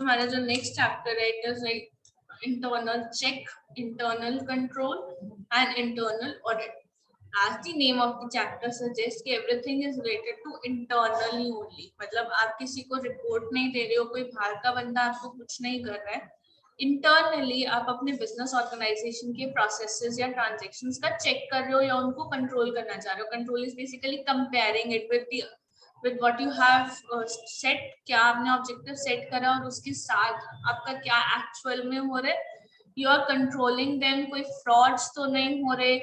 हमारा जो next chapter है it is like internal check, internal control and internal audit. As the name of the chapter suggests कि everything is related to internally only. मतलब आप किसी को report नहीं दे रहे हो, कोई बाहर का बंदा आपको कुछ नहीं कर रहा है. इंटरनली आप अपने बिजनेस ऑर्गेनाइजेशन के प्रोसेसेस या ट्रांजेक्शन्स का चेक कर रहे हो या उनको कंट्रोल करना चाह रहे हो. Control is basically comparing it with what you have set. क्या आपने ऑब्जेक्टिव सेट करा और उसके साथ आपका क्या एक्चुअल में हो रहा है. यू आर कंट्रोलिंग देम, कोई फ्रॉड्स तो नहीं हो रहे.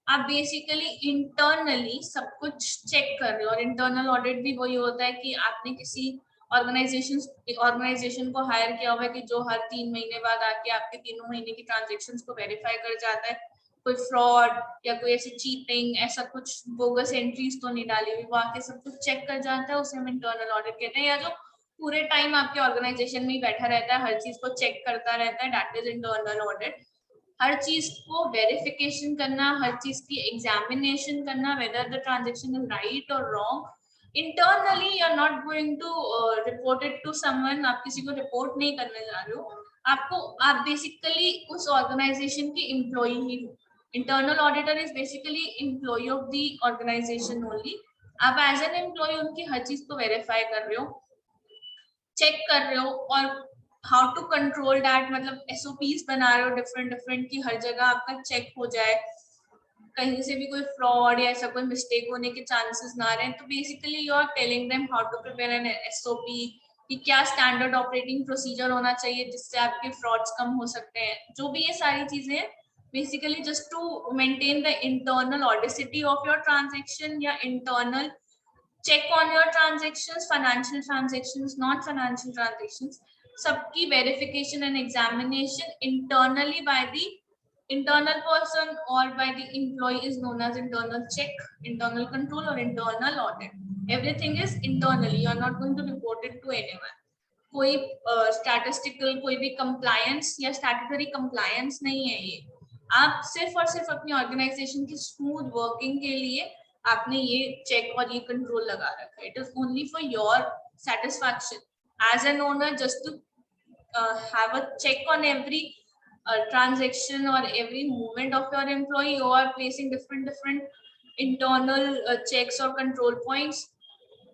आप बेसिकली इंटरनली सब कुछ चेक कर रहे हो. और इंटरनल ऑडिट भी वही होता है कि आपने किसी ऑर्गेनाइजेशन को हायर किया हुआ है कि जो हर 3 महीने बाद आके आपके 3 महीने की ट्रांजेक्शन्स को वेरीफाई कर जाता है. कोई फ्रॉड या कोई ऐसी चीटिंग, ऐसा कुछ बोगस एंट्रीज तो नहीं डाली हुई, वो आके सब कुछ चेक कर जाता है. उसे हम इंटरनल ऑडिट कहते हैं. या जो पूरे टाइम आपके ऑर्गेनाइजेशन में ही बैठा रहता है, हर चीज को चेक करता रहता है, दैट इज इंटरनल ऑडिट. हर चीज को वेरिफिकेशन करना, हर चीज की एग्जामिनेशन करना, whether the transaction is right और wrong. Internally you are not going to report it to someone. आप किसी को रिपोर्ट नहीं करने जा रहे हो. आप बेसिकली उस ऑर्गेनाइजेशन की एम्प्लॉई ही हो. Internal auditor is basically employee of the organisation only. आप एज एन एम्प्लॉय उनकी हर चीज को वेरीफाई कर रहे हो, चेक कर रहे हो. और हाउ टू कंट्रोल दैट, मतलब एसओपीज बना रहे हो डिफरेंट की हर जगह आपका चेक हो जाए, कहीं से भी कोई फ्रॉड या ऐसा कोई मिस्टेक होने के चांसेस ना रहे. तो basically you are telling them how to prepare an SOP, कि क्या स्टैंडर्ड ऑपरेटिंग प्रोसीजर होना चाहिए जिससे आपके फ्रॉड्स कम हो सकते हैं. जो भी ये सारी चीजें हैं basically just to maintain the internal audacity of your transaction या internal check on your transactions, financial transactions, not financial transactions, सबकी verification and examination internally by the internal person or by the employee is known as internal check, internal control or internal audit. Everything is internally. You are not going to report it to anyone. कोई statistical कोई भी compliance या statutory compliance नहीं है ये. आप सिर्फ और सिर्फ अपनी ऑर्गेनाइजेशन की स्मूथ वर्किंग के लिए आपने ये चेक और ये कंट्रोल लगा रखा है. It is only for your satisfaction as an owner, just to have a check on every transaction or every movement of your employee. You are placing different internal checks or control points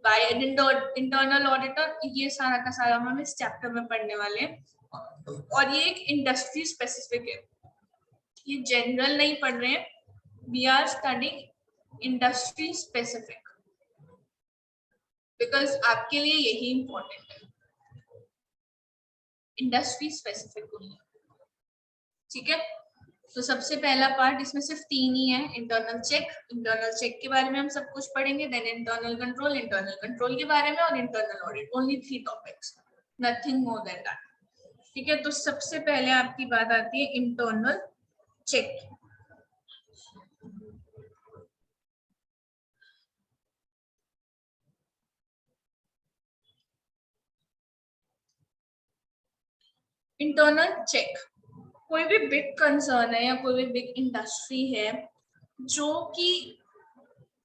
by an internal auditor. ये सारा का सारा हम इस chapter में पढ़ने वाले हैं. और ये एक इंडस्ट्री स्पेसिफिक है, ये जनरल नहीं पढ़ रहे हैं. We are studying industry specific because आपके लिए यही इंपॉर्टेंट है, इंडस्ट्री स्पेसिफिक होना. ठीक है. तो सबसे पहला पार्ट, इसमें सिर्फ 3 ही है. इंटरनल चेक, इंटरनल चेक के बारे में हम सब कुछ पढ़ेंगे. देन इंटरनल कंट्रोल के बारे में, और internal audit. Only 3 topics, nothing more than that. ठीक है. तो सबसे पहले आपकी बात आती है इंटरनल चेक. इंटरनल चेक कोई भी बिग कंसर्न है या कोई भी बिग इंडस्ट्री है जो कि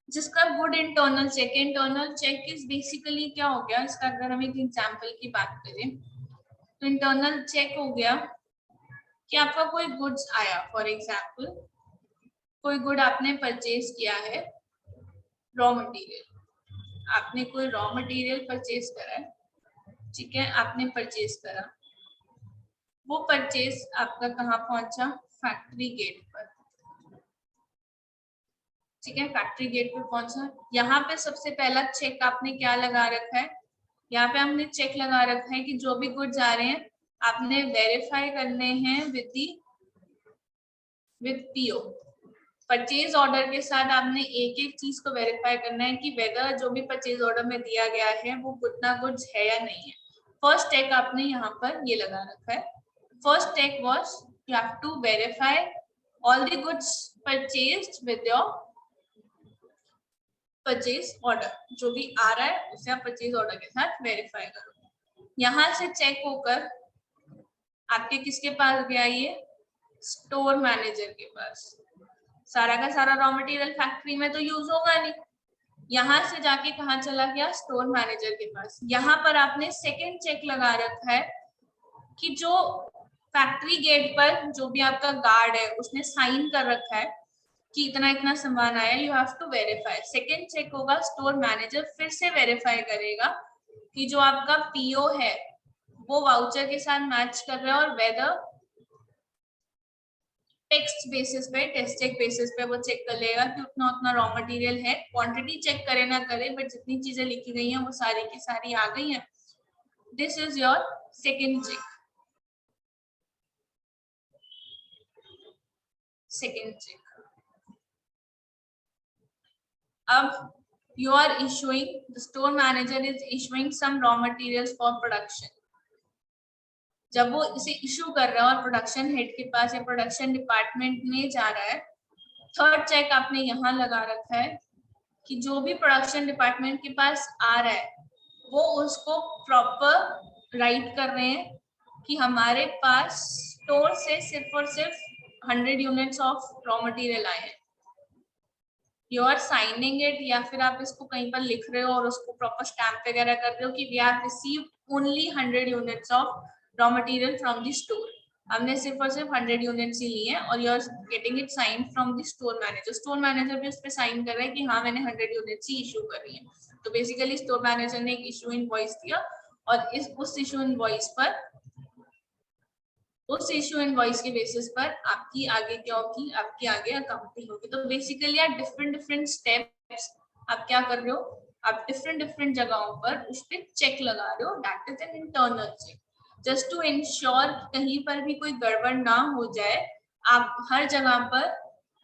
जिसका good internal check. Internal check is basically क्या हो गया, इसका अगर हम एक एग्जांपल की बात करें तो इंटरनल चेक हो गया कि आपका कोई गुड्स आया. फॉर एग्जांपल कोई गुड आपने परचेज किया है, रॉ मटेरियल. आपने कोई रॉ मटेरियल परचेज करा है. ठीक है, आपने परचेज करा. वो परचेज आपका कहाँ पहुंचा, फैक्ट्री गेट पर. ठीक है, फैक्ट्री गेट पर पहुंचा. यहाँ पे सबसे पहला चेक आपने क्या लगा रखा है, यहाँ पे हमने चेक लगा रखा है कि जो भी गुड्स आ रहे हैं आपने वेरीफाई करने हैं विद पीओ. परचेज ऑर्डर के साथ आपने एक एक चीज को वेरीफाई करना है कि वेदर जो भी परचेज ऑर्डर में दिया गया है वो उतना गुड्स है या नहीं है. फर्स्ट चेक आपने यहाँ पर ये लगा रखा है. First check was you have to verify all the goods purchased with your purchase order. जो भी आ रहा है उसे आप purchase order के साथ verify करो. यहाँ से चेक होकर आपके किसके पास गया, ये स्टोर मैनेजर के पास. सारा का सारा रॉ मटेरियल फैक्ट्री में तो यूज होगा नहीं. यहाँ से जाके कहाँ चला गया, स्टोर मैनेजर के पास. यहाँ पर आपने सेकेंड चेक लगा रखा है कि जो फैक्ट्री गेट पर जो भी आपका गार्ड है उसने साइन कर रखा है कि इतना इतना सामान आया, you have to verify. Second check होगा, स्टोर मैनेजर फिर से वेरीफाई करेगा कि जो आपका पीओ है वो वाउचर के साथ मैच कर रहा है, और वेदर टेक्स्ट बेसिस पे, टेस्ट चेक बेसिस पे वो चेक कर लेगा कि उतना उतना रॉ मटेरियल है। क्वांटिटी चेक करे ना करे, बट जितनी चीजें लिखी गई हैं वो सारी की सारी आ गई हैं। This is your second check. Second check. अब you are issuing, the store manager is issuing some raw materials for production. जब वो इसे इशू कर रहा है और प्रोडक्शन हेड के पास या प्रोडक्शन डिपार्टमेंट में जा रहा है, थर्ड चेक आपने यहाँ लगा रखा है कि जो भी प्रोडक्शन डिपार्टमेंट के पास आ रहा है वो उसको प्रॉपर राइट कर रहे हैं कि हमारे पास स्टोर से सिर्फ और सिर्फ 100 यूनिट्स ऑफ रॉ मटेरियल आए हैं। यू आर साइनिंग इट, या फिर आप इसको कहीं पर लिख रहे हो और उसको प्रॉपर स्टैम्प वगैरह कर रहे हो कि we have received only 100 units of raw material from the store. हमने सिर्फ और सिर्फ 100 यूनिट्स ही लिए हैं, और you are getting it sign from the store manager. Store manager भी उस पर साइन कर रहा है कि हाँ मैंने 100 यूनिट्स ही इशू करी है। तो बेसिकली स्टोर मैनेजर ने एक इशू इनवॉइस दिया, और उस इशू इनवॉइस पर, उस इशू इनवॉइस के बेसिस पर आपकी आगे क्या होगी, आपकी आगे अकाउंटिंग होगी। तो बेसिकली आप डिफरेंट स्टेप्स आप क्या कर रहे हो, आप डिफरेंट जगहों पर उस पर चेक लगा रहे हो। That is an internal check, just to ensure कहीं पर भी कोई गड़बड़ ना हो जाए। आप हर जगह पर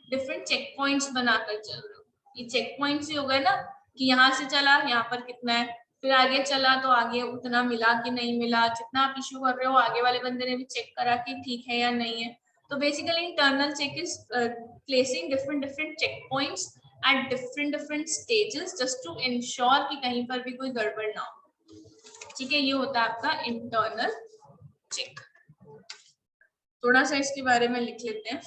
डिफरेंट चेक पॉइंट्स बनाकर चल रहे हो। ये चेक पॉइंट्स ही हो गए ना कि यहाँ से चला यहाँ पर कितना है, फिर आगे चला तो आगे उतना मिला कि नहीं मिला, जितना आप इशू कर रहे हो आगे वाले बंदे ने भी चेक करा कि ठीक है या नहीं है। तो basically internal check is placing different check points at different stages just to ensure कि कहीं पर भी कोई गड़बड़ ना हो। ठीक है, ये होता है आपका इंटरनल चेक। थोड़ा सा इसके बारे में लिख लेते हैं।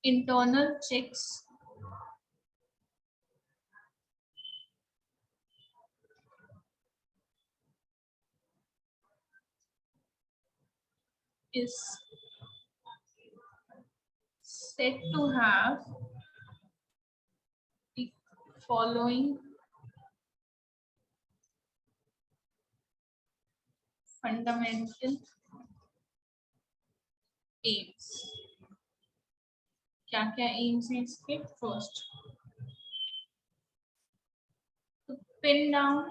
Internal checks is said to have the following fundamental aims. क्या क्या एम्स हैं इसके? First, to pin down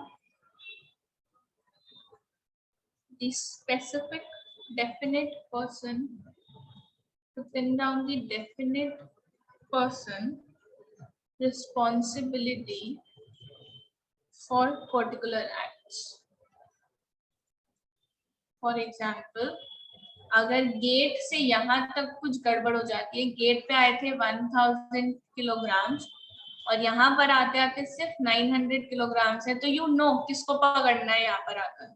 the specific definite person, to pin down the definite person responsibility for particular acts. For example, अगर gate से यहाँ तक कुछ गड़बड़ हो जाती है, गेट पे आए थे 1000 किलोग्राम और यहाँ पर आते आते सिर्फ 900 किलोग्राम है, तो यू नो किसको पकड़ना है। यहाँ पर आकर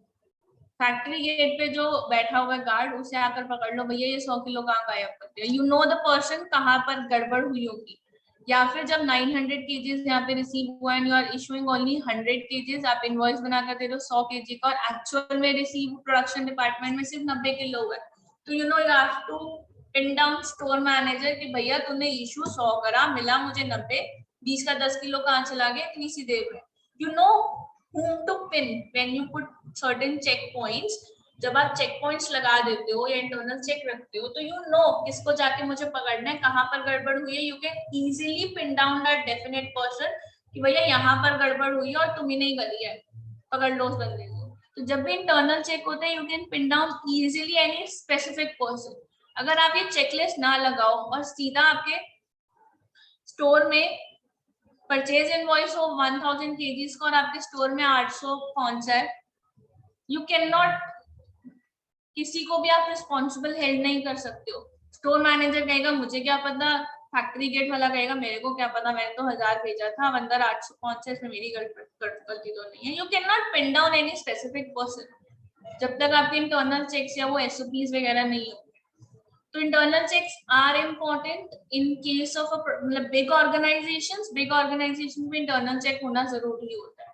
फैक्ट्री गेट पे जो बैठा हुआ गार्ड, उसे आकर पकड़ लो, भैया ये 100 किलो कहाँ गायब कर दिया। यू नो द पर्सन कहाँ पर गड़बड़ हुई होगी। या फिर जब 900 केजीज यहाँ पे रिसीव हुआ and you are issuing only 100 kgs, आप इनवॉइस बनाकर दे दो 100 केजी का, और एक्चुअल में रिसीव प्रोडक्शन डिपार्टमेंट में सिर्फ 90 किलो हुआ है, तो you know you have to pin down store manager कि भैया तूने इशू 100 करा, मिला मुझे 90, 20 का 10 किलो कहाँ चला गया इतनी सी देर में। You know whom to pin when you put certain check points. जब आप चेक पॉइंट्स लगा देते हो या इंटरनल चेक रखते हो, तो यू नो किसको जाके मुझे पकड़ना है, कहाँ पर गड़बड़ हुई है। You can easily pin down that definite person कि भैया यहाँ पर गड़बड़ हुई है और तुम्ही नहीं करी है, पकड़ लो उस बंदे को। तो जब भी इंटरनल चेक होता है, you can pin down easily any specific person. अगर आप ये चेकलिस्ट ना लगाओ और सीधा आपके स्टोर में परचेज इनवॉइस हो 1000 केजीज का और आपके स्टोर में 800 पहुंचा है, यू कैन नॉट, किसी को भी आप रिस्पॉन्सिबल हेल्ड नहीं कर सकते हो। स्टोर मैनेजर कहेगा मुझे क्या पता, फैक्ट्री गेट वाला कहेगा मेरे को क्या पता, मैंने तो 1000 भेजा था, अब अंदर 800 कौन से, इसमें मेरी गलती तो नहीं है। You can not pin down any specific person जब तक आपके इंटरनल चेक्स या वो एसओपीज वगैरह नहीं हो। तो internal checks are important in case of मतलब बिग ऑर्गेनाइजेशन में इंटरनल चेक होना जरूरी होता है,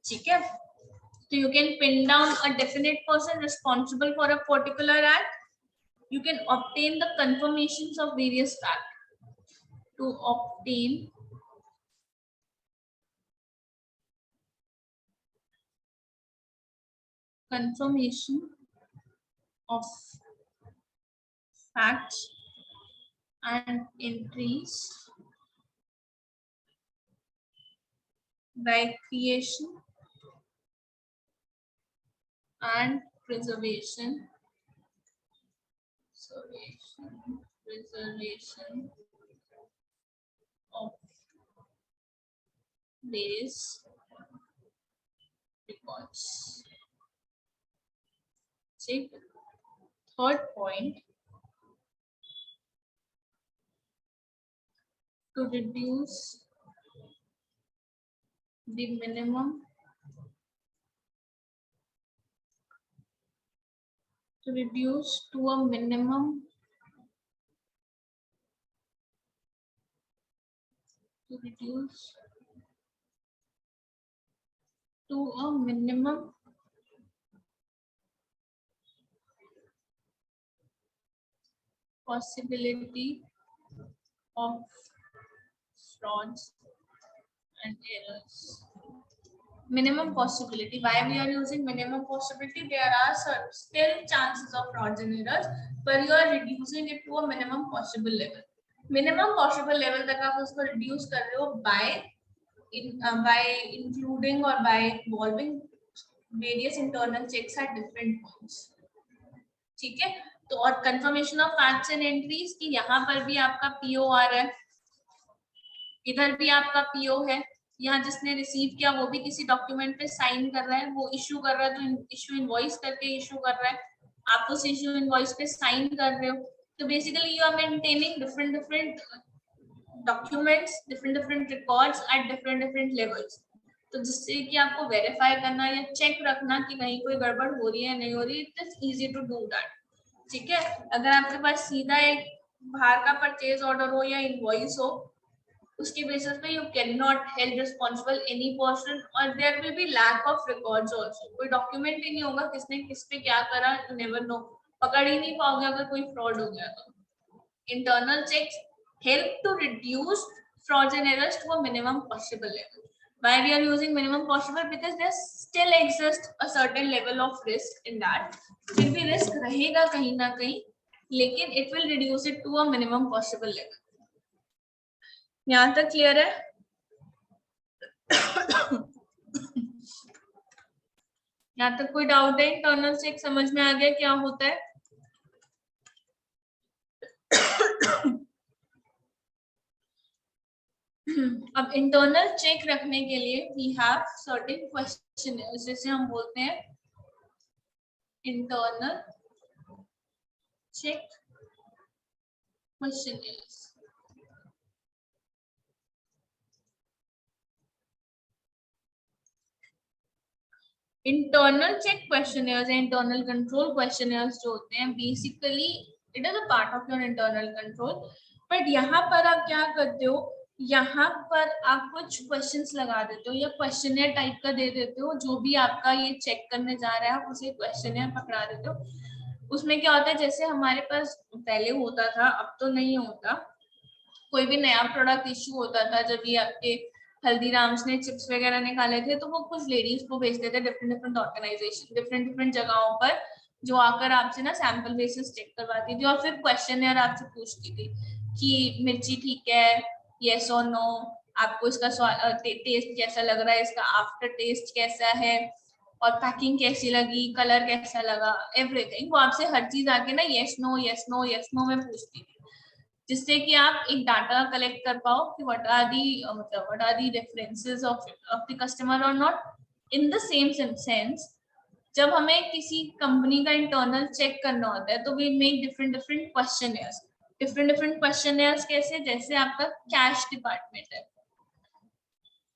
ठीक है। So you can pin down a definite person responsible for a particular act. You can obtain the confirmations of various facts. To obtain confirmation of facts and entries by creation and preservation of various records. See, third point, to reduce the minimum to reduce to a minimum possibility of frauds and errors. Minimum possibility. Why we are using minimum possibility? There are still chances of frauds and errors, but you are reducing it to a minimum possible level. Minimum possible level तक आप उसको reduce कर रहे हो by including or by involving various internal checks at different points. ठीक है, तो और confirmation of facts and entries की यहाँ पर भी आपका पीओ आ रहा है, इधर भी आपका पीओ है, यहाँ जिसने रिसीव किया वो भी किसी डॉक्यूमेंट पे साइन कर रहा है, वो इशू कर रहा है तो इशू इनवॉइस करके इशू कर रहा है, आप उस इशू इनवॉइस पे साइन कर रहे हो। तो basically you are maintaining different documents, different records at different levels, तो जिससे कि आपको वेरीफाई करना या चेक रखना कि कहीं कोई गड़बड़ हो रही है नहीं हो रही, it is easy to do that, ठीक है। अगर आपके पास सीधा एक बाहर का परचेज ऑर्डर हो या इनवॉइस हो, उसके बेसिस पे you can not held responsible any person, और there will be lack of records also. कोई डॉक्यूमेंट ही नहीं होगा किसने किस पे क्या करा, यू नेवर नो, पकड़ ही नहीं पाओगे अगर कोई फ्रॉड हो गया तो। Internal checks help to reduce frauds and errors to a minimum possible level. Why we are using minimum possible? Because there still exists a certain level of risk in that. फिर भी risk रहेगा कहीं ना कहीं, लेकिन it will reduce it to a minimum possible level. यहाँ तक clear है? यहाँ तक कोई डाउट है? इंटरनल चेक समझ में आ गया क्या होता है? अब इंटरनल चेक रखने के लिए वी हैव सर्टेन क्वेश्चन, जैसे हम बोलते हैं internal check questionnaires. Internal check questionnaires, internal control questionnaires जो होते हैं, basically it is a part of your internal control. But यहाँ पर आप क्या करते हो, यहाँ पर आप कुछ क्वेश्चंस लगा देते हो या क्वेश्चनर टाइप का दे देते हो, जो भी आपका ये चेक करने जा रहा है आप उसे क्वेश्चनर पकड़ा देते हो। उसमें क्या होता है, जैसे हमारे पास पहले होता था, अब तो नहीं होता, कोई भी नया प्रोडक्ट इश्यू होता था, जब ये आपके हल्दीराम्स ने चिप्स वगैरह निकाले थे, तो वो कुछ लेडीज को भेजते थे डिफरेंट ऑर्गेनाइजेशन, डिफरेंट जगहों पर, जो आकर आपसे ना सैंपल बेसिस चेक करवाती थी और फिर क्वेश्चनर आपसे पूछती थी कि मिर्ची ठीक है, यस और नो, आपको इसका टेस्ट कैसा लग रहा है, इसका आफ्टर टेस्ट कैसा है, और पैकिंग कैसी लगी, कलर कैसा लगा, एवरीथिंग। वो आपसे हर चीज आके ना यस नो में पूछती थी, जिससे कि आप एक डाटा कलेक्ट कर पाओ कि what are the references of the customer और not. In the same sense, जब हमें किसी कंपनी का इंटरनल चेक करना होता है तो we make different questionnaires. Different different questionnaires कैसे, जैसे आपका कैश डिपार्टमेंट है।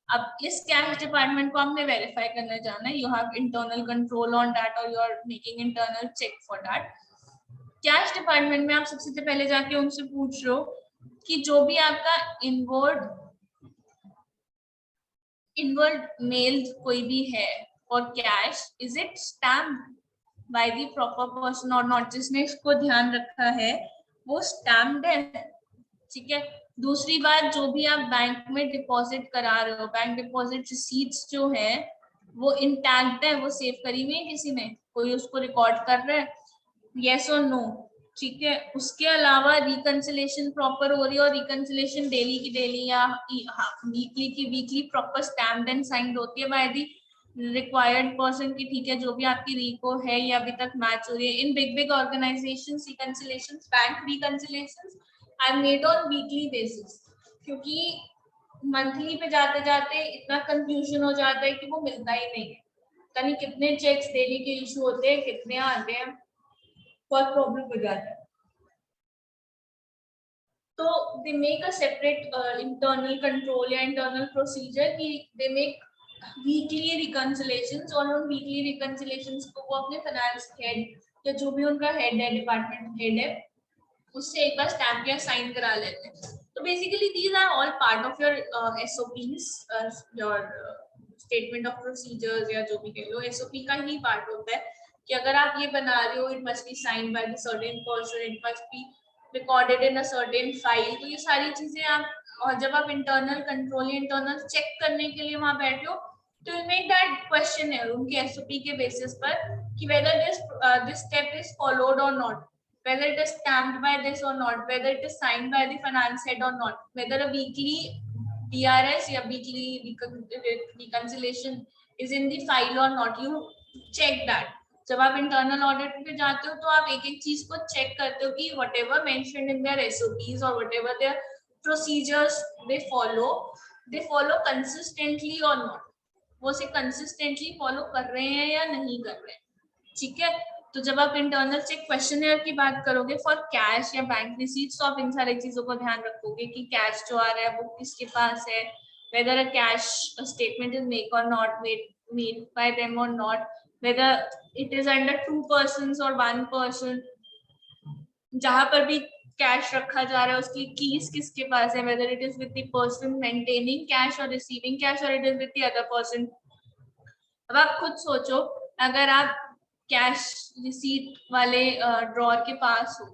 अब इस कैश डिपार्टमेंट को आपने वेरीफाई करने जाना है, you have internal control on that और you are making internal check for that. Cash department में आप सबसे पहले जाके उनसे पूछ रहे हो कि जो भी आपका इनवर्ड मेल कोई भी है और cash, is it stamped by the proper person और नॉट, जिसने इसको ध्यान रखा है वो स्टैम्प्ड है, ठीक है। दूसरी बात, जो भी आप बैंक में डिपॉजिट करा रहे हो, बैंक डिपॉजिट रिसीट्स जो है वो इंटैक्ट है, वो सेव करी हुई है किसी ने, कोई उसको रिकॉर्ड कर रहा है, यस और नो, ठीक है। उसके अलावा रिकंसिलेशन प्रॉपर हो रही है और रिकंसिलेशन डेली की डेली या वीकली की weekly proper stamped and signed होती है बाय द रिक्वायर्ड पर्सन की, ठीक है। जो भी आपकी रिको है ये अभी तक मैच हो रही है। In big big organisations reconciliations, bank reconciliations are made on weekly basis, क्योंकि मंथली पे जाते जाते इतना कंफ्यूजन हो जाता है कि वो मिलता ही नहीं है, पता नहीं कितने चेक्स डेली के इशू होते हैं, कितने आते हैं, बहुत प्रॉब्लम हो जाता है। तो they make a separate internal control या इंटरनल प्रोसीजर कि दे मेक वीकली रिकंसिलेशंस, और उन वीकली रिकंसिलेशंस को वो अपने फाइनेंस हेड या जो भी उनका हेड है, डिपार्टमेंट हेड है, उससे एक बार स्टैम्प या साइन करा लेते हैं। तो basically these are all part of your SOPs, your statement of procedures, या जो भी कह लो एसओपी का ही पार्ट होता है कि अगर आप ये बना रहे हो, it must be signed by the certain person, it must be recorded in a certain file. तो ये सारी चीजें आप, और जब आप इंटरनल कंट्रोल, इंटरनल चेक करने के लिए वहां बैठे हो, तो यू मेक दैट क्वेश्चन है उनके एसओपी के बेसिस पर कि whether this step is followed और not, whether it is stamped by this or not, whether it is signed by the finance head or not, whether a weekly DRS या weekly reconciliation is in the file or not, you check that. जब आप internal audit पे जाते हो तो आप एक एक चीज को चेक करते हो कि whatever mentioned in their SOPs or whatever their procedures they follow consistently or not, वो से कंसिस्टेंटली फॉलो कर रहे हैं या नहीं कर रहे हैं, ठीक है। तो जब आप इंटरनल चेक क्वेश्चनर की बात करोगे फॉर कैश या बैंक रिसीट्स, तो आप इन सारी चीजों को ध्यान रखोगे कि कैश जो आ रहा है वो किसके पास है, whether a cash statement is made or not, made by them or not, whether it is under 2 persons or 1 person, जहां पर भी कैश रखा जा रहा है उसकी कीज किसके पास है, whether it is with the person maintaining cash or receiving cash or it is with the other person। अब आप खुद सोचो, अगर आप कैश रिसीट वाले ड्रॉर के पास हो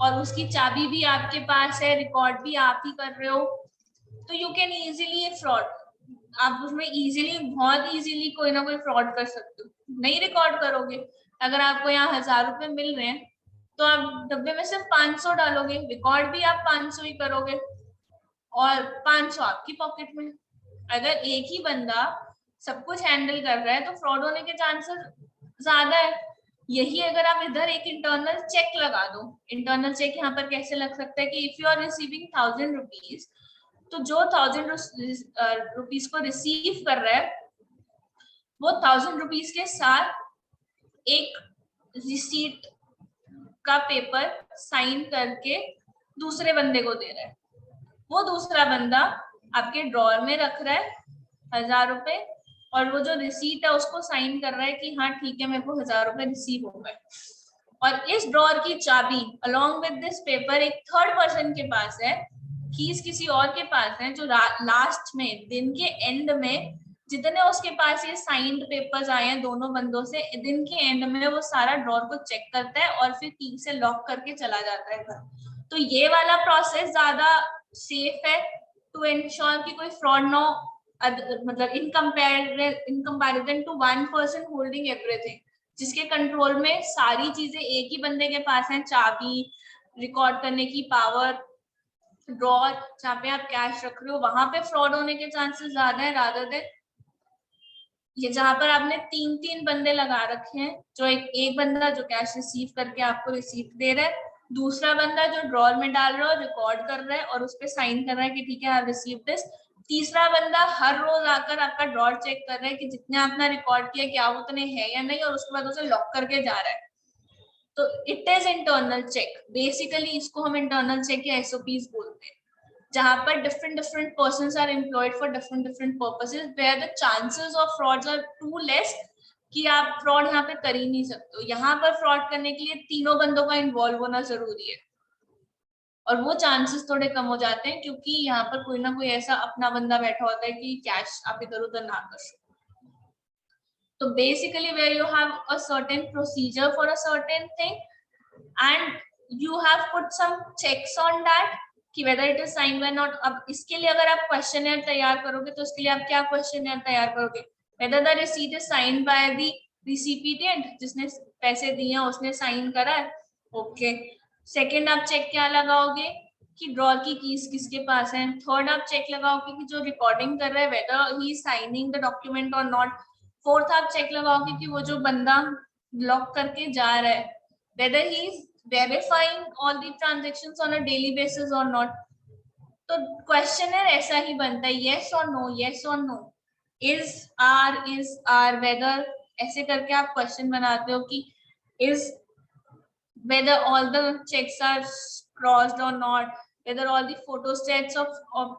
और उसकी चाबी भी आपके पास है, रिकॉर्ड भी आप ही कर रहे हो, तो यू कैन इजीली फ्रॉड, आप उसमें इजीली, बहुत इजीली कोई ना कोई फ्रॉड कर सकते हो। नहीं रिकॉर्ड करोगे, अगर आपको यहाँ 1000 रुपए मिल रहे हैं तो आप डब्बे में सिर्फ 500 डालोगे, रिकॉर्ड भी आप 500 ही करोगे और 500 आपकी पॉकेट में। अगर एक ही बंदा सब कुछ हैंडल कर रहा है तो फ्रॉड होने के चांसेस ज्यादा है। यही अगर आप इधर एक इंटरनल चेक लगा दो, इंटरनल चेक यहाँ पर कैसे लग सकता है कि if you are receiving 1000 rupees, तो जो 1000 रुपीज को रिसीव कर रहा है वो 1000 रुपीज के साथ एक रिसीट का पेपर साइन करके दूसरे बंदे को दे रहा है, वो दूसरा बंदा आपके ड्रॉर में रख रहा है 1000 रुपए, और वो जो रिसीट है उसको साइन कर रहा है कि हाँ ठीक है मेरे को 1000 रुपए रिसीव हो गए। और इस ड्रॉर की चाबी अलोंग विद दिस पेपर एक थर्ड पर्सन के पास है, कीज किसी और के पास है, जो लास्ट में दिन के एंड में जितने उसके पास ये साइंड पेपर्स आए हैं दोनों बंदों से, दिन के एंड में वो सारा ड्रॉर को चेक करता है और फिर की से लॉक करके चला जाता है घर। तो ये वाला प्रोसेस ज्यादा सेफ है टू इंश्योर कि कोई फ्रॉड ना, मतलब in comparison to 1 person holding everything, जिसके कंट्रोल में सारी चीजें एक ही बंदे के पास हैं, चाबी, रिकॉर्ड करने की पावर, ड्रॉर जहाँ पे आप कैश रख रहे हो वहां पे फ्रॉड होने के चांसेस ज्यादा है रादर देन ये जहां पर आपने 3 बंदे लगा रखे हैं, जो एक बंदा जो कैश रिसीव करके आपको रिसीप्ट दे रहा है, दूसरा बंदा जो ड्रॉर में डाल रहा है, रिकॉर्ड कर रहा है और उस पर साइन कर रहा है कि ठीक है आई रिसीव दिस, तीसरा बंदा हर रोज आकर आपका ड्रॉर चेक कर रहा है कि जितने आपने रिकॉर्ड किया क्या वो उतने है या नहीं, और उसके बाद उसे लॉक करके जा रहा है। तो it is internal check, basically इसको हम इंटरनल चेक या एसओपीज बोलते हैं, जहां पर different persons are employed for different purposes where the chances of frauds are too less कि आप फ्रॉड यहाँ पे कर ही नहीं सकते हो। यहाँ पर फ्रॉड करने के लिए तीनों बंदों का इन्वॉल्व होना जरूरी है, और वो चांसेस थोड़े कम हो जाते हैं क्योंकि यहाँ पर कोई ना कोई ऐसा अपना बंदा बैठा होता है कि कैश आप इधर उधर ना कर सको। तो basically where you have a certain procedure for a certain thing and you have put some checks on that कि whether it is signed by not। अब इसके लिए अगर आप क्वेश्चनर तैयार करोगे तो उसके लिए आप क्या क्वेश्चनर तैयार करोगे, whether the receipt is signed by the recipient, जिसने पैसे दिए हैं उसने साइन करा है, ओके। सेकंड आप चेक क्या लगाओगे कि ड्रॉर की कीज किसके पास है। थर्ड आप चेक लगाओगे कि जो रिकॉर्डिंग कर रहा है whether he is signing the document or not। Fourth आप चेक लगाओगे कि वो जो बंदा लॉक करके जा रहा है whether he is verifying all the transactions on a daily basis or not। तो क्वेश्चनर ऐसा ही बनता है, yes or no, yes or no, is are whether, ऐसे करके आप क्वेश्चन बनाते हो कि is whether all the checks are crossed or not, whether all the photostats of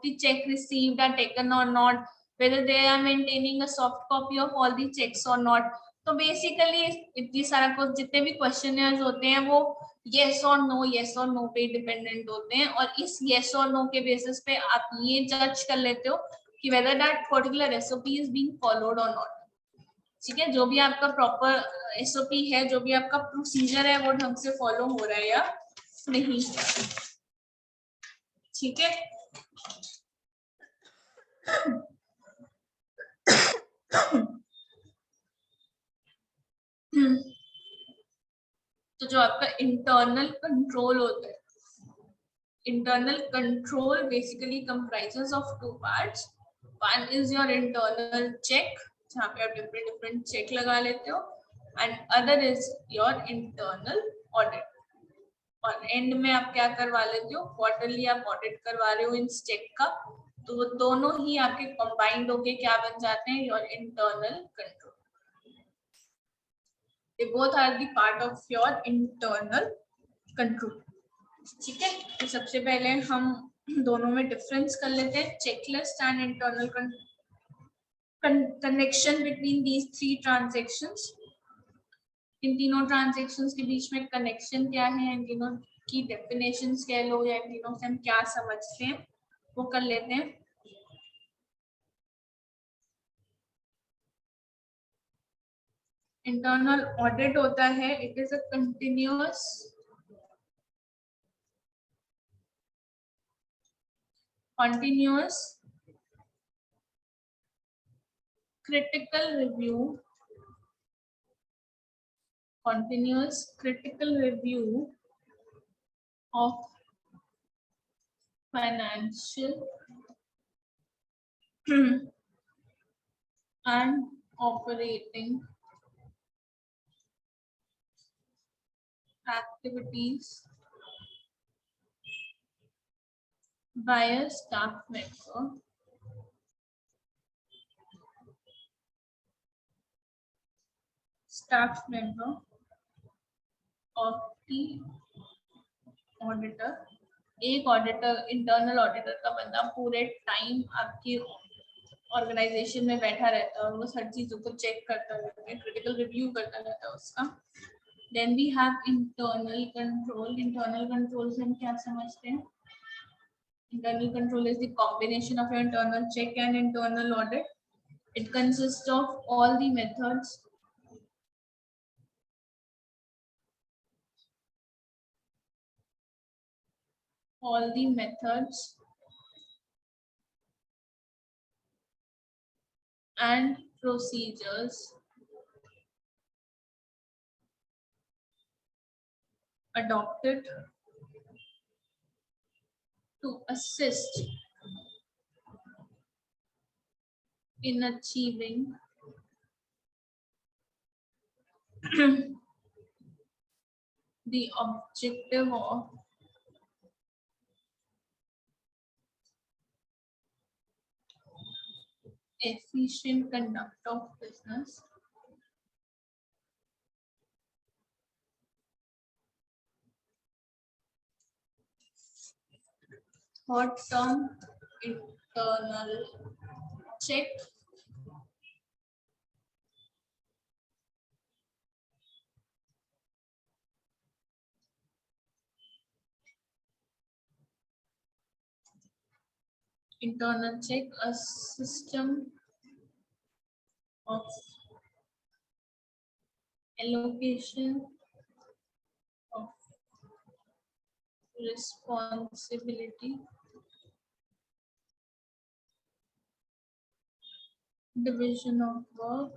the check received are taken or not, whether they are maintaining a soft copy of all the checks or not। तो basically इतनी सारा कुछ जितने भी questioners होते हैं वो yes और no पे डिपेंडेंट होते हैं, और इस yes और no के बेसिस पे आप ये जज कर लेते हो कि whether that particular SOP is being followed or not। ठीक है, जो भी आपका प्रॉपर एसओपी है, जो भी आपका प्रोसीजर है वो ढंग से फॉलो हो रहा है या नहीं। ठीक है, तो जो आपका इंटरनल कंट्रोल होता है, internal control basically comprises of two parts. One is your internal check, जहाँ पे आप डिफरेंट चेक लगा लेते हो, and other is your internal audit. और एंड में आप क्या करवा लेते हो, क्वार्टरली आप ऑडिट करवा रहे हो इन चेक का, तो वो दोनों ही आपके कंबाइंड होके क्या बन जाते हैं, your internal control. They both are the part of your internal control। ठीक है, तो सबसे पहले हम दोनों में डिफरेंस कर लेते हैं, checklist and internal connection between these three transactions. इन तीनों ट्रांजेक्शंस के बीच में कनेक्शन क्या है, इन तीनों की डेफिनेशंस कह लो, या इन तीनों से हम क्या समझते हैं वो कर लेते हैं। इंटरनल ऑडिट होता है, it is a continuous critical review of financial and operating activities by a staff member of the auditor। एक ऑडिटर, इंटरनल ऑडिटर का बंदा पूरे टाइम आपकी ऑर्गेनाइजेशन में बैठा रहता है और वो हर चीजों को चेक करता रहता है, क्रिटिकल रिव्यू करता रहता है उसका। Then we have internal control. Internal control से हम क्या समझते हैं, internal control is the combination of your internal check and internal audit। It consists of all the methods and procedures adopted to assist in achieving the objective of efficient conduct of business Third term, internal check. Internal check, a system of allocation of responsibility, division of work,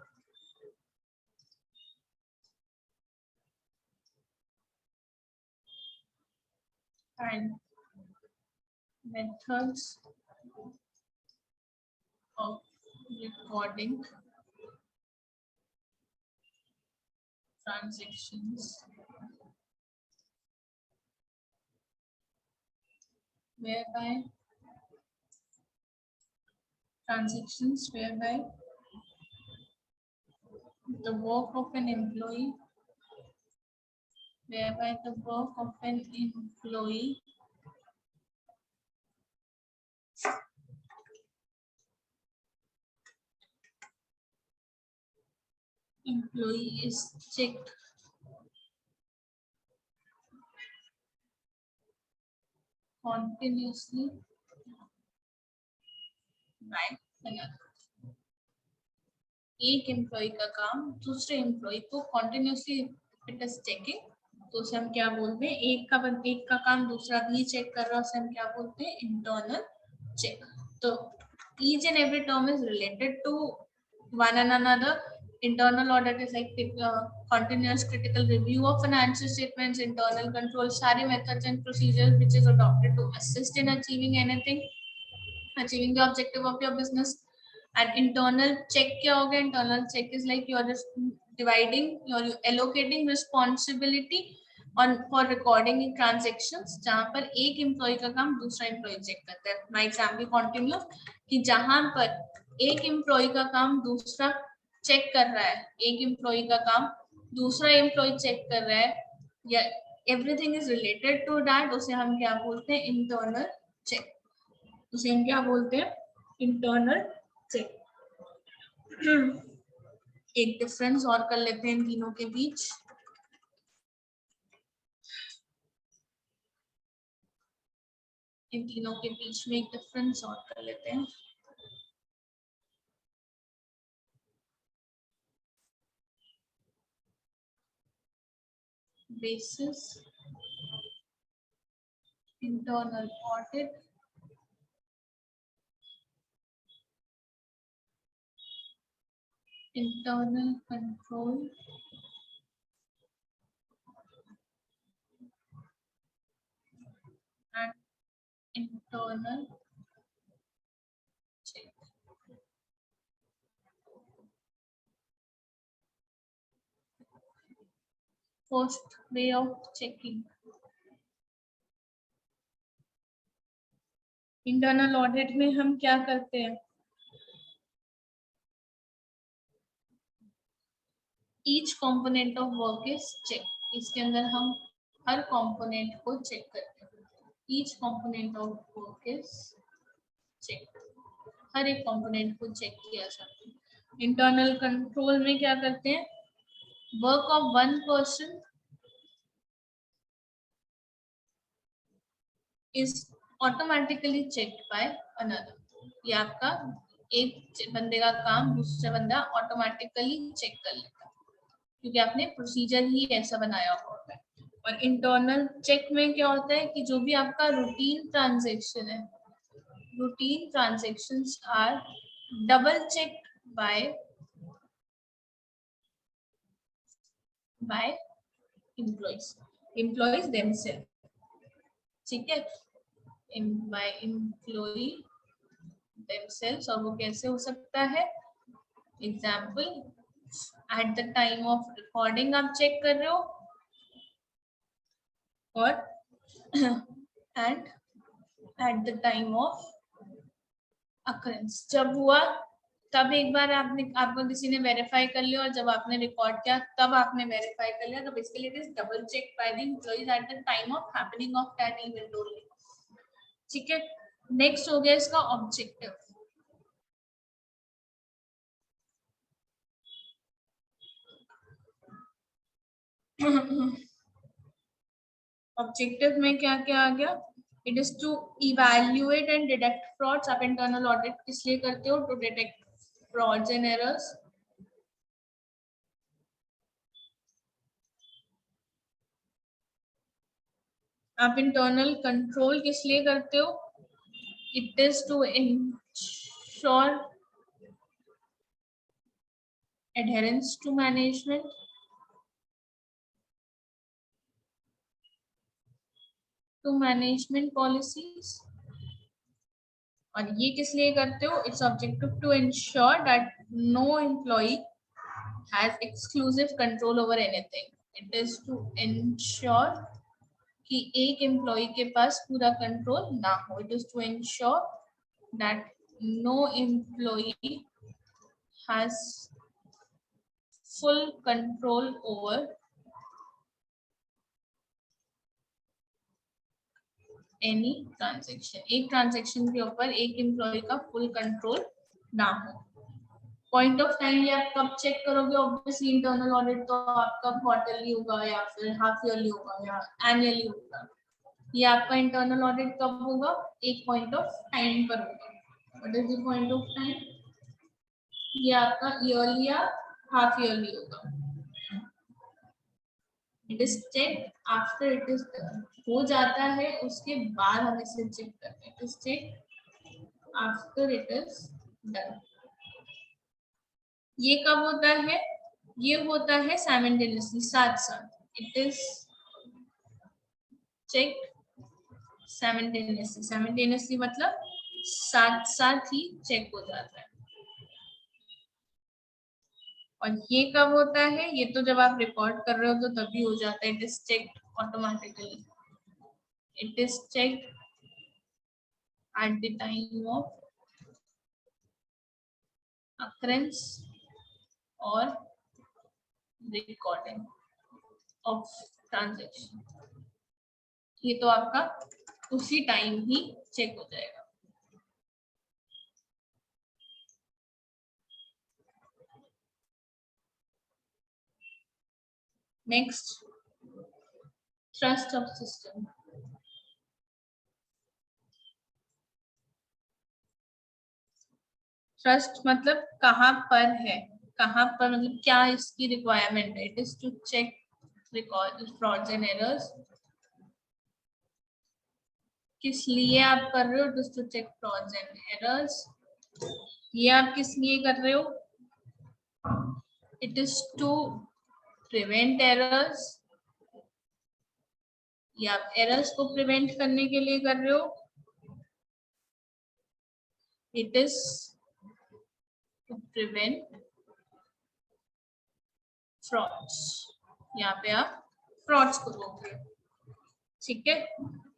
and methods of recording transactions, whereby the work of an employee, employee is checked continuously by another. एक employ का काम दूसरे employ को continuously it is checking, तो उसे हम क्या बोलते हैं, एक का काम दूसरा भी चेक कर रहा है, उसे हम क्या बोलते हैं, इंटरनल चेक. तो each and every term is related to one and another. Internal audit is like continuous critical review of financial statements. Internal control सारे methods and procedures which is adopted to assist in achieving the objective of your business. And internal check क्या हो गया, internal check is like you are just you're allocating responsibility on for recording transactions, जहाँ पर एक employ का काम दूसरा employ check करता है. माई एग्जाम्पल कंटिन्यू कि जहाँ पर एक एम्प्लॉय का काम दूसरा चेक कर रहा है, एक एम्प्लॉय का काम दूसरा एम्प्लॉय चेक कर रहा है, या everything is related to that, उसे हम क्या बोलते हैं, इंटरनल चेक. उसे हम क्या बोलते हैं, इंटरनल चेक. एक डिफरेंस और कर लेते हैं इन तीनों के बीच. इन तीनों के बीच में एक डिफरेंस और कर लेते हैं. Basis internal audit, internal control, and internal check. First way of checking. Internal audit में हम क्या करते हैं, each component of work is check. इसके अंदर हम हर component को चेक करते हैं. each component of work is check. हर एक component को चेक किया जाता है. इंटरनल कंट्रोल में क्या करते हैं, work of one person is automatically checked by another. ये आपका एक बंदे का काम दूसरा बंदा ऑटोमेटिकली चेक कर लेता है, क्योंकि आपने प्रोसीजर ही ऐसा बनाया होता है. और इंटरनल चेक में क्या होता है कि जो भी आपका रूटीन ट्रांजैक्शन है, routine transactions are double check by employees themselves. ठीक है, by employee themselves. और वो कैसे हो सकता है, example eight the time of recording आप चेक कर रहे हो, और and eight the time of occurrence, जब हुआ तब एक बार आपको किसी ने वेरीफाई कर लिया, और जब आपने रिकॉर्ड किया तब आपने वेरीफाई कर लिया. तो basically it is double check by the employees at the time of happening of that event only. ठीक है, नेक्स्ट हो गया इसका ऑब्जेक्टिव। ऑब्जेक्टिव में क्या क्या आ गया? It is to evaluate and detect frauds. आप इंटरनल ऑडिट किस लिए करते हो? To detect frauds and errors. आप इंटरनल कंट्रोल किस लिए करते हो? It is to ensure adherence to management. To management policies. और ये किस लिए करते हो? Its objective to ensure that no employee has exclusive control over anything. It is to ensure कि एक एम्प्लॉय के पास पूरा कंट्रोल ना हो। It is to ensure that no employee has full control over any transaction. एक transaction के ऊपर एक एम्प्लॉय का फुल कंट्रोल ना हो। पॉइंट ऑफ टाइम ये आप कब चेक करोगे? ऑब्वियसली इंटरनल ऑडिट तो आपका क्वार्टरली होगा या फिर हाफ ईयरली होगा या एनुअली होगा। ये आपका इंटरनल ऑडिट कब होगा? एक पॉइंट ऑफ टाइम पर होगा। What is the point of time? ये आपका ईयरली या हाफ ईयरली होगा। It is check after it is done. हो जाता है उसके बाद हम इसे चेक करते हैं। It is check after it is done. ये कब होता है? ये होता है साइमल्टेनियसली, साथ साथ। It is check simultaneously. Simultaneously मतलब साथ साथ ही चेक हो जाता है। और ये कब होता है? ये तो जब आप रिकॉर्ड कर रहे हो तो तभी हो जाता है। It is checked automatically. It is checked eight the time of occurrence और रिकॉर्डिंग ऑफ ट्रांजेक्शन। ये तो आपका उसी टाइम ही चेक हो जाएगा। Next, trust of system. Trust मतलब कहाँ पर है, कहाँ पर मतलब क्या इसकी रिक्वायरमेंट है। It is to check record frauds and errors. किस लिए आप कर रहे हो? It is to check frauds and errors. ये आप किस लिए कर रहे हो? It is to prevent errors. ये आप एरर्स को प्रिवेंट करने के लिए कर रहे हो। It is to prevent frauds. यहाँ पे आप फ्रॉड्स को रोक रहे हो। ठीक है।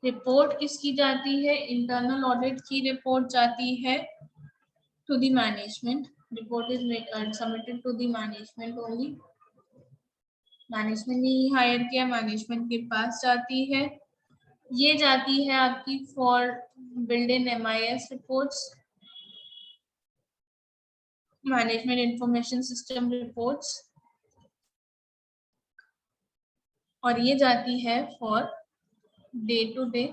रिपोर्ट किसकी जाती है? इंटरनल ऑडिट की रिपोर्ट जाती है to the management. Report is submitted to the management only. Management ने ही हायर किया, मैनेजमेंट के पास जाती है। ये जाती है आपकी for build in MIS reports, management information system reports. और ये जाती है for day to day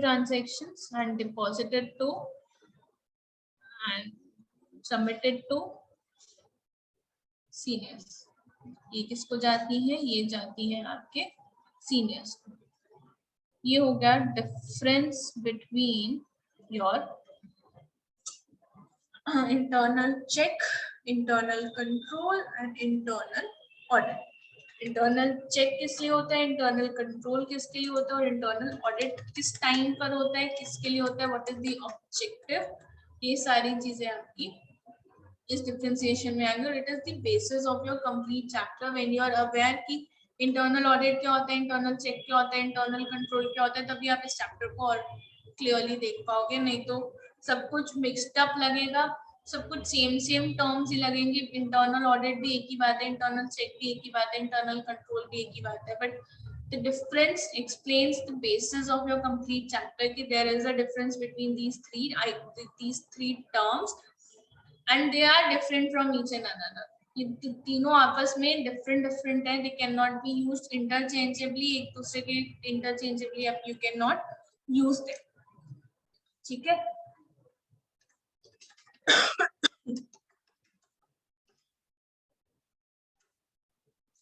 transactions and deposited to and submitted to seniors। ये किसको जाती है? ये जाती है आपके सीनियर्स को। ये हो गया difference between your internal check, internal control and internal audit. Internal check किस लिए होता है, इंटरनल कंट्रोल किसके लिए होता है, और इंटरनल ऑडिट किस टाइम पर होता है, किसके लिए होता है, व्हाट इज द ऑब्जेक्टिव। ये सारी चीजें आपकी इस डिफरेंशिएशन में आएंगे। It is the basis of your complete chapter. When you are aware कि इंटरनल ऑडिट क्या होता है, इंटरनल चेक क्या होता है, इंटरनल कंट्रोल क्या होता है, तभी आप इस चैप्टर को और क्लियरली देख पाओगे। नहीं तो सब कुछ मिक्सड अप लगेगा, सब कुछ सेम टर्म्स ही लगेंगे। इंटरनल ऑडिट भी एक ही बात है, इंटरनल चेक भी एक ही बात है, इंटरनल कंट्रोल भी एक ही बात है, but the difference explains the basis of your complete chapter कि there is a difference between these three terms and they are different from each and another. ये तीनों आपस में different है, they cannot be used interchangeably, एक दूसरे के interchangeably you cannot use them. ठीक है?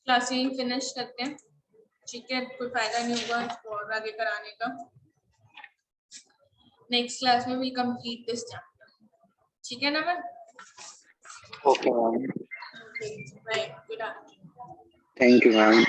क्लास यही फिनिश करते हैं, ठीक है? कोई फायदा नहीं होगा इसको और आगे कराने का. नेक्स्ट क्लास में we complete this chapter. ठीक है ना ma'am? Okay, ma'am. Okay, right. Good afternoon. Thank you, ma'am.